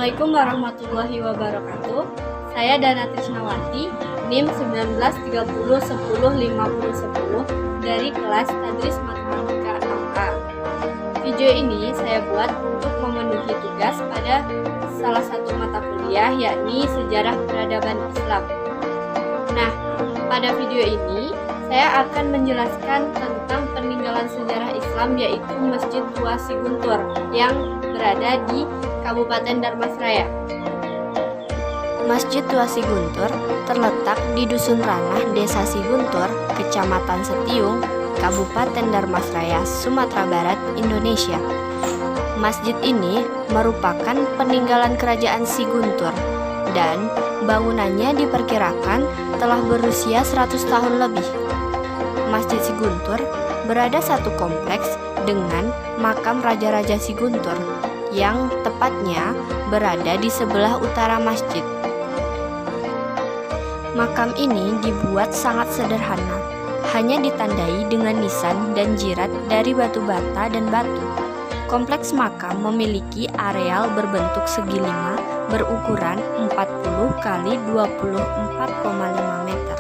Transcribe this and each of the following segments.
Assalamualaikum warahmatullahi wabarakatuh. Saya Dana Trisnawati, NIM 1930105010 dari kelas Tadris Matematika 6A. Video ini saya buat untuk memenuhi tugas pada salah satu mata kuliah, yakni Sejarah Peradaban Islam. Nah, pada video ini saya akan menjelaskan tentang peninggalan sejarah Islam, yaitu Masjid Tua Siguntur yang berada di Kabupaten Darmasraya. Masjid Tua Siguntur terletak di Dusun Ranah, Desa Siguntur, Kecamatan Setiung, Kabupaten Darmasraya, Sumatera Barat, Indonesia. Masjid ini merupakan peninggalan kerajaan Siguntur dan bangunannya diperkirakan telah berusia 100 tahun lebih. Masjid Siguntur berada satu kompleks dengan makam Raja-Raja Siguntur yang tepatnya berada di sebelah utara masjid. Makam ini dibuat sangat sederhana, hanya ditandai dengan nisan dan jirat dari batu bata dan batu. Kompleks makam memiliki areal berbentuk segi lima berukuran 40 x 24,5 meter.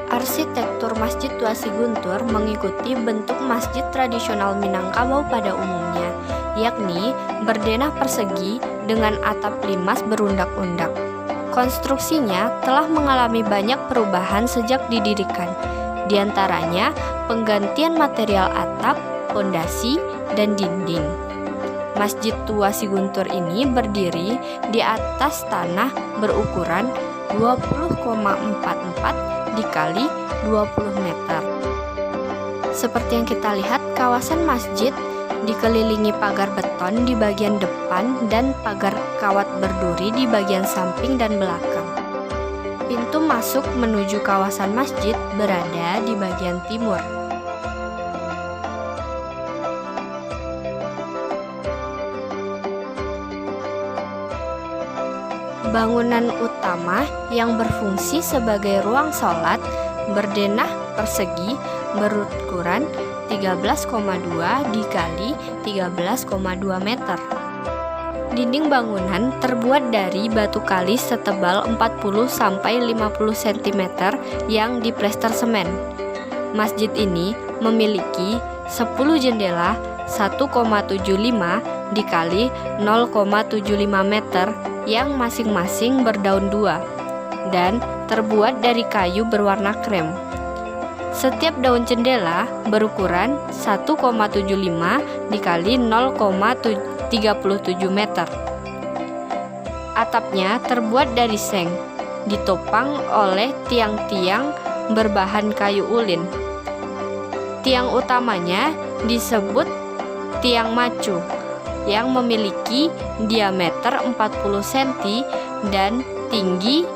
Arsitektur Masjid Tua Siguntur mengikuti bentuk masjid tradisional Minangkabau pada umumnya, yakni berdenah persegi dengan atap limas berundak-undak. Konstruksinya telah mengalami banyak perubahan sejak didirikan, diantaranya penggantian material atap, pondasi, dan dinding. Masjid Tua Siguntur ini berdiri di atas tanah berukuran 20,44 dikali 20 meter. Seperti yang kita lihat, kawasan masjid dikelilingi pagar beton di bagian depan dan pagar kawat berduri di bagian samping dan belakang. Pintu masuk menuju kawasan masjid berada di bagian timur. Bangunan utama yang berfungsi sebagai ruang sholat berdenah persegi berukuran 13,2 dikali 13,2 meter. Dinding bangunan terbuat dari batu kalis setebal 40-50 cm yang diplester semen. Masjid ini memiliki 10 jendela 1,75 dikali 0,75 meter yang masing-masing berdaun dua dan terbuat dari kayu berwarna krem. Setiap daun jendela berukuran 1,75 dikali 0,37 meter. Atapnya terbuat dari seng, ditopang oleh tiang-tiang berbahan kayu ulin. Tiang utamanya disebut tiang macu yang memiliki diameter 40 cm dan tinggi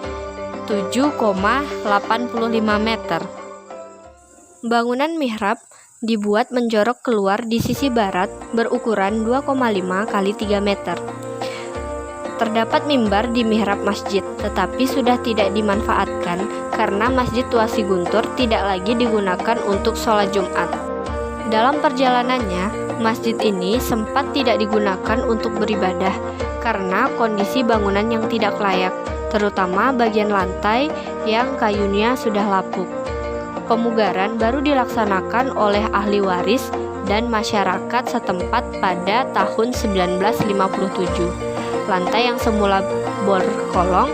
7,85 meter. Bangunan mihrab dibuat menjorok keluar di sisi barat berukuran 2,5 x 3 meter. Terdapat mimbar di mihrab masjid, tetapi sudah tidak dimanfaatkan karena Masjid Tua Siguntur tidak lagi digunakan untuk sholat Jumat. Dalam perjalanannya, masjid ini sempat tidak digunakan untuk beribadah karena kondisi bangunan yang tidak layak, terutama bagian lantai yang kayunya sudah lapuk. Pemugaran baru dilaksanakan oleh ahli waris dan masyarakat setempat pada tahun 1957. Lantai yang semula berkolong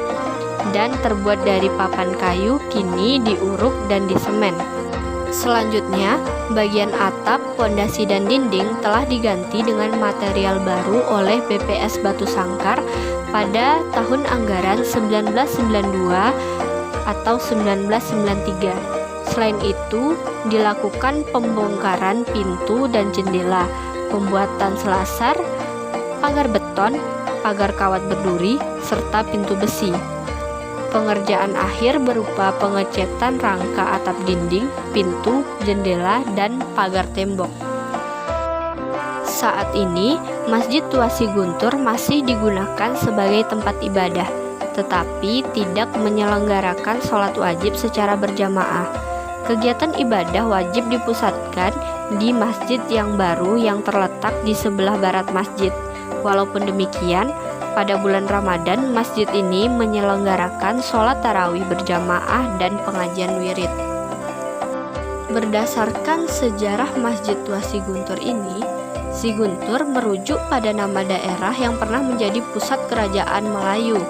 dan terbuat dari papan kayu kini diuruk dan disemen. Selanjutnya, bagian atap, pondasi, dan dinding telah diganti dengan material baru oleh BPS Batu Sangkar pada tahun anggaran 1992 atau 1993. Selain itu, dilakukan pembongkaran pintu dan jendela, pembuatan selasar, pagar beton, pagar kawat berduri, serta pintu besi. Pengerjaan akhir berupa pengecetan rangka atap dinding, pintu, jendela, dan pagar tembok. Saat ini, Masjid Tua Siguntur masih digunakan sebagai tempat ibadah, tetapi tidak menyelenggarakan sholat wajib secara berjamaah. Kegiatan ibadah wajib dipusatkan di masjid yang baru yang terletak di sebelah barat masjid. Walaupun demikian, Pada bulan Ramadan, masjid ini menyelenggarakan sholat tarawih berjamaah dan pengajian wirid. Berdasarkan sejarah Masjid Tua Siguntur ini, Siguntur merujuk pada nama daerah yang pernah menjadi pusat kerajaan Melayu.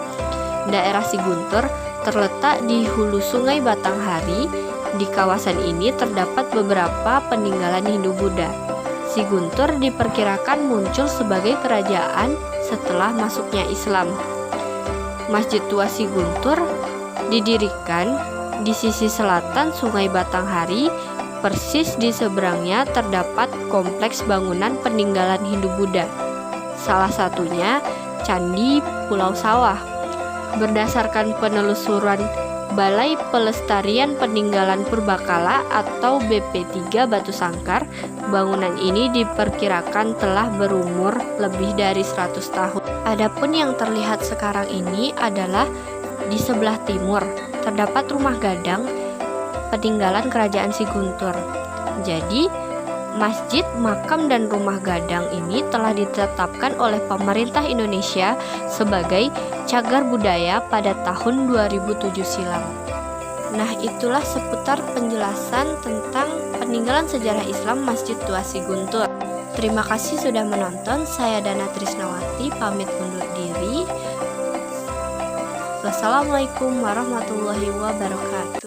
Daerah Siguntur terletak di hulu Sungai Batanghari. Di kawasan ini terdapat beberapa peninggalan Hindu-Buddha. Siguntur diperkirakan muncul sebagai kerajaan setelah masuknya Islam. Masjid Tua Siguntur didirikan di sisi selatan Sungai Batanghari. Persis di seberangnya terdapat kompleks bangunan peninggalan Hindu-Buddha. Salah satunya Candi Pulau Sawah. Berdasarkan penelusuran Balai Pelestarian Peninggalan Purbakala atau BP3 Batu Sangkar, bangunan ini diperkirakan telah berumur lebih dari 100 tahun. Adapun yang terlihat sekarang ini adalah di sebelah timur terdapat rumah gadang peninggalan kerajaan Siguntur. Jadi, masjid, makam, dan rumah gadang ini telah ditetapkan oleh pemerintah Indonesia sebagai cagar budaya pada tahun 2007 silam. Nah, itulah seputar penjelasan tentang peninggalan sejarah Islam Masjid Tua Siguntur. Terima kasih sudah menonton. Saya Dana Trisnawati pamit undur diri. Wassalamualaikum warahmatullahi wabarakatuh.